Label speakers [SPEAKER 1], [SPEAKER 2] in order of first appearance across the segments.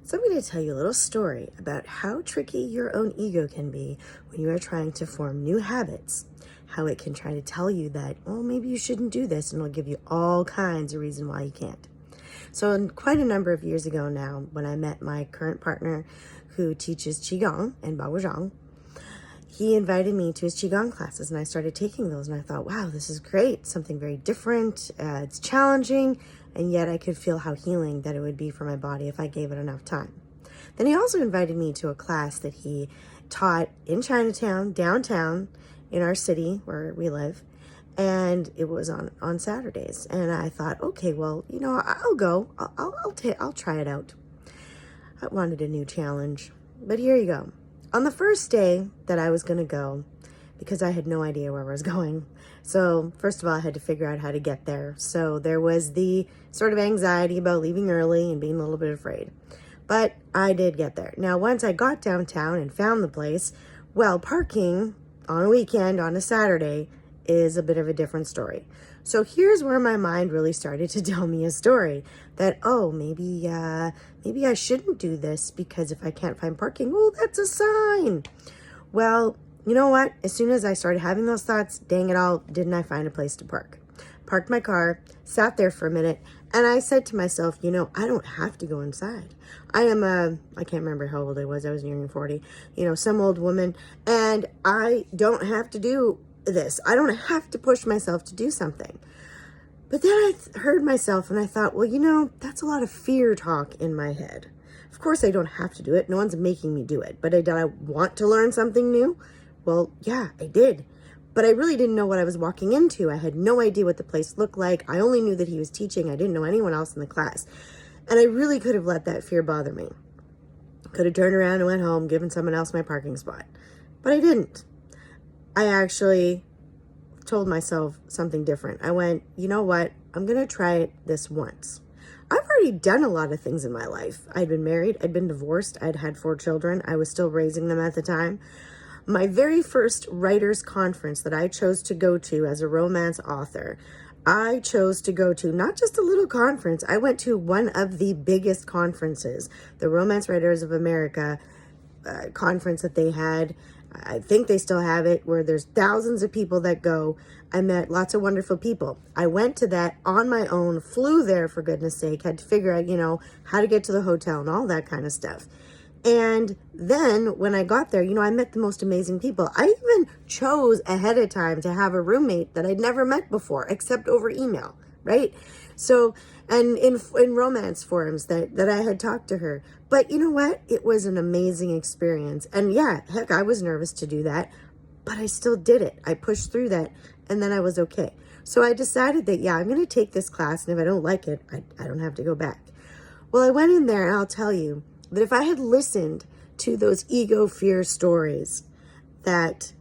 [SPEAKER 1] So I'm going to tell you a little story about how tricky your own ego can be when you are trying to form new habits. How it can try to tell you that, oh, maybe you shouldn't do this, and it'll give you all kinds of reason why you can't. So quite a number of years ago now, when I met my current partner who teaches Qigong and Baozhang, he invited me to his Qigong classes, and I started taking those, and I thought, wow, this is great, something very different. It's challenging, and yet I could feel how healing that it would be for my body if I gave it enough time. Then he also invited me to a class that he taught in Chinatown, downtown, in our city where we live, and it was on Saturdays. And I thought, okay, well, I'll go. I'll try it out. I wanted a new challenge, but here you go. On the first day that I was going to go, because I had no idea where I was going. So first of all, I had to figure out how to get there. So there was the sort of anxiety about leaving early and being a little bit afraid. But I did get there. Now, once I got downtown and found the place, well, parking on a weekend, on a Saturday, is a bit of a different story. So here's where my mind really started to tell me a story that, oh, maybe I shouldn't do this because if I can't find parking, oh, that's a sign. Well, you know what? As soon as I started having those thoughts, dang it all, didn't I find a place to park? Parked my car, sat there for a minute, and I said to myself, I don't have to go inside. I can't remember how old I was nearing 40, some old woman, and I don't have to do this. I don't have to push myself to do something. But then I heard myself and I thought, well, that's a lot of fear talk in my head. Of course, I don't have to do it. No one's making me do it. But did I want to learn something new? Well, yeah, I did. But I really didn't know what I was walking into. I had no idea what the place looked like. I only knew that he was teaching. I didn't know anyone else in the class. And I really could have let that fear bother me. Could have turned around and went home, given someone else my parking spot. But I didn't. I actually told myself something different. I went, you know what? I'm going to try it this once. I've already done a lot of things in my life. I'd been married. I'd been divorced. I'd had 4 children. I was still raising them at the time. My very first writers' conference that I chose to go to as a romance author, I chose to go to not just a little conference. I went to one of the biggest conferences, the Romance Writers of America conference that they had. I think they still have it, where there's thousands of people that go. I met lots of wonderful people. I went to that on my own, flew there for goodness sake, had to figure out, how to get to the hotel and all that kind of stuff. And then when I got there, I met the most amazing people. I even chose ahead of time to have a roommate that I'd never met before, except over email, right? So, and in romance forums that I had talked to her. But you know what? It was an amazing experience. And yeah, heck, I was nervous to do that, but I still did it. I pushed through that, and then I was okay. So I decided that, yeah, I'm going to take this class, and if I don't like it, I don't have to go back. Well, I went in there, and I'll tell you that if I had listened to those ego fear stories that,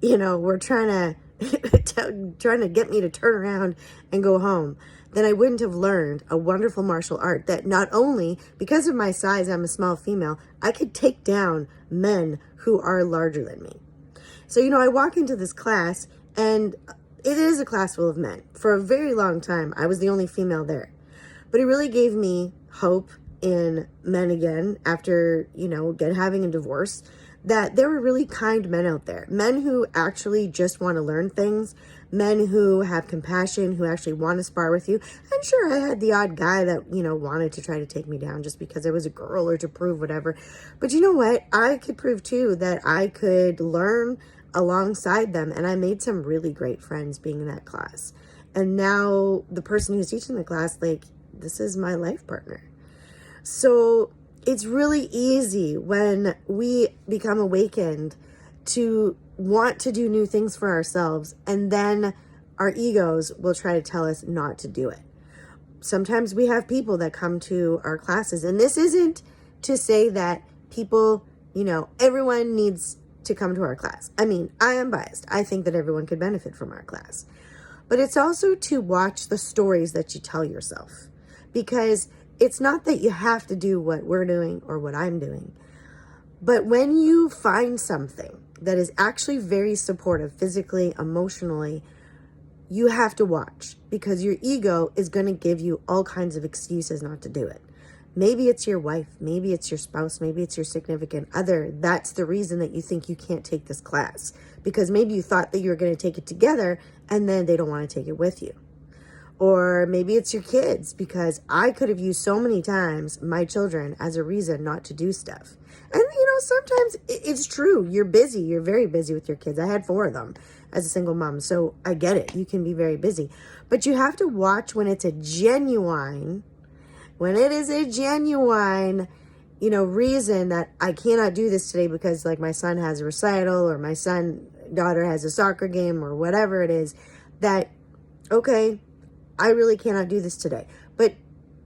[SPEAKER 1] were trying to get me to turn around and go home, then I wouldn't have learned a wonderful martial art that not only, because of my size, I'm a small female, I could take down men who are larger than me. So, I walk into this class, and it is a class full of men. For a very long time, I was the only female there. But it really gave me hope in men again after, having a divorce, that there were really kind men out there. Men who actually just want to learn things. Men who have compassion, who actually want to spar with you. And sure, I had the odd guy that, wanted to try to take me down just because I was a girl or to prove whatever. But you know what? I could prove too that I could learn alongside them. And I made some really great friends being in that class. And now the person who's teaching the class, this is my life partner. So it's really easy when we become awakened to want to do new things for ourselves, and then our egos will try to tell us not to do it. Sometimes we have people that come to our classes, and this isn't to say that people, everyone needs to come to our class. I mean, I am biased. I think that everyone could benefit from our class. But it's also to watch the stories that you tell yourself, because it's not that you have to do what we're doing or what I'm doing. But when you find something that is actually very supportive, physically, emotionally, you have to watch, because your ego is going to give you all kinds of excuses not to do it. Maybe it's your wife, maybe it's your spouse, maybe it's your significant other. That's the reason that you think you can't take this class, because maybe you thought that you were going to take it together and then they don't want to take it with you. Or maybe it's your kids, because I could have used so many times my children as a reason not to do stuff. And, sometimes it's true. You're busy. You're very busy with your kids. I had 4 of them as a single mom, so I get it. You can be very busy. But you have to watch when it is a genuine, reason that I cannot do this today because, like, my son has a recital or my daughter has a soccer game or whatever it is, that, okay, I really cannot do this today. But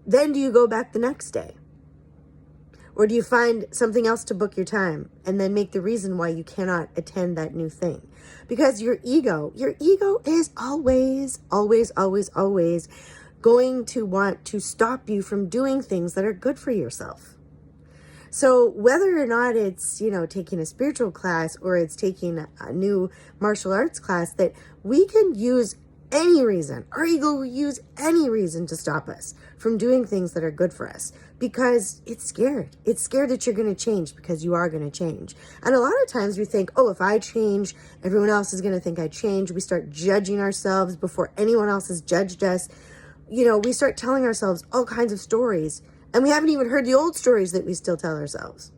[SPEAKER 1] then do you go back the next day? Or do you find something else to book your time and then make the reason why you cannot attend that new thing? Because your ego is always, always, always, always going to want to stop you from doing things that are good for yourself. So whether or not it's, taking a spiritual class or it's taking a new martial arts class, that we can use any reason, our ego will use any reason to stop us from doing things that are good for us, because it's scared. It's scared that you're going to change, because you are going to change. And a lot of times we think, oh, if I change, everyone else is going to think I change. We start judging ourselves before anyone else has judged us. We start telling ourselves all kinds of stories, and we haven't even heard the old stories that we still tell ourselves.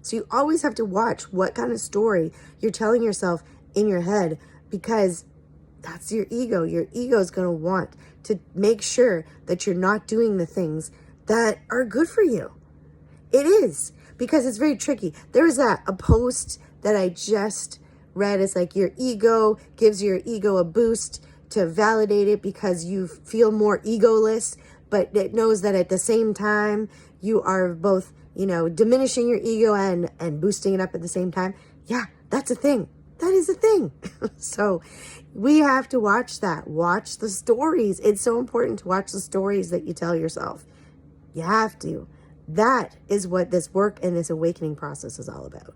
[SPEAKER 1] So you always have to watch what kind of story you're telling yourself in your head, because that's your ego. Your ego is going to want to make sure that you're not doing the things that are good for you. It is, because it's very tricky. There was a post that I just read. It's like your ego gives your ego a boost to validate it because you feel more egoless, but it knows that at the same time you are both, diminishing your ego and boosting it up at the same time. Yeah, that's a thing. That is a thing. So we have to watch that. Watch the stories. It's so important to watch the stories that you tell yourself. You have to. That is what this work and this awakening process is all about.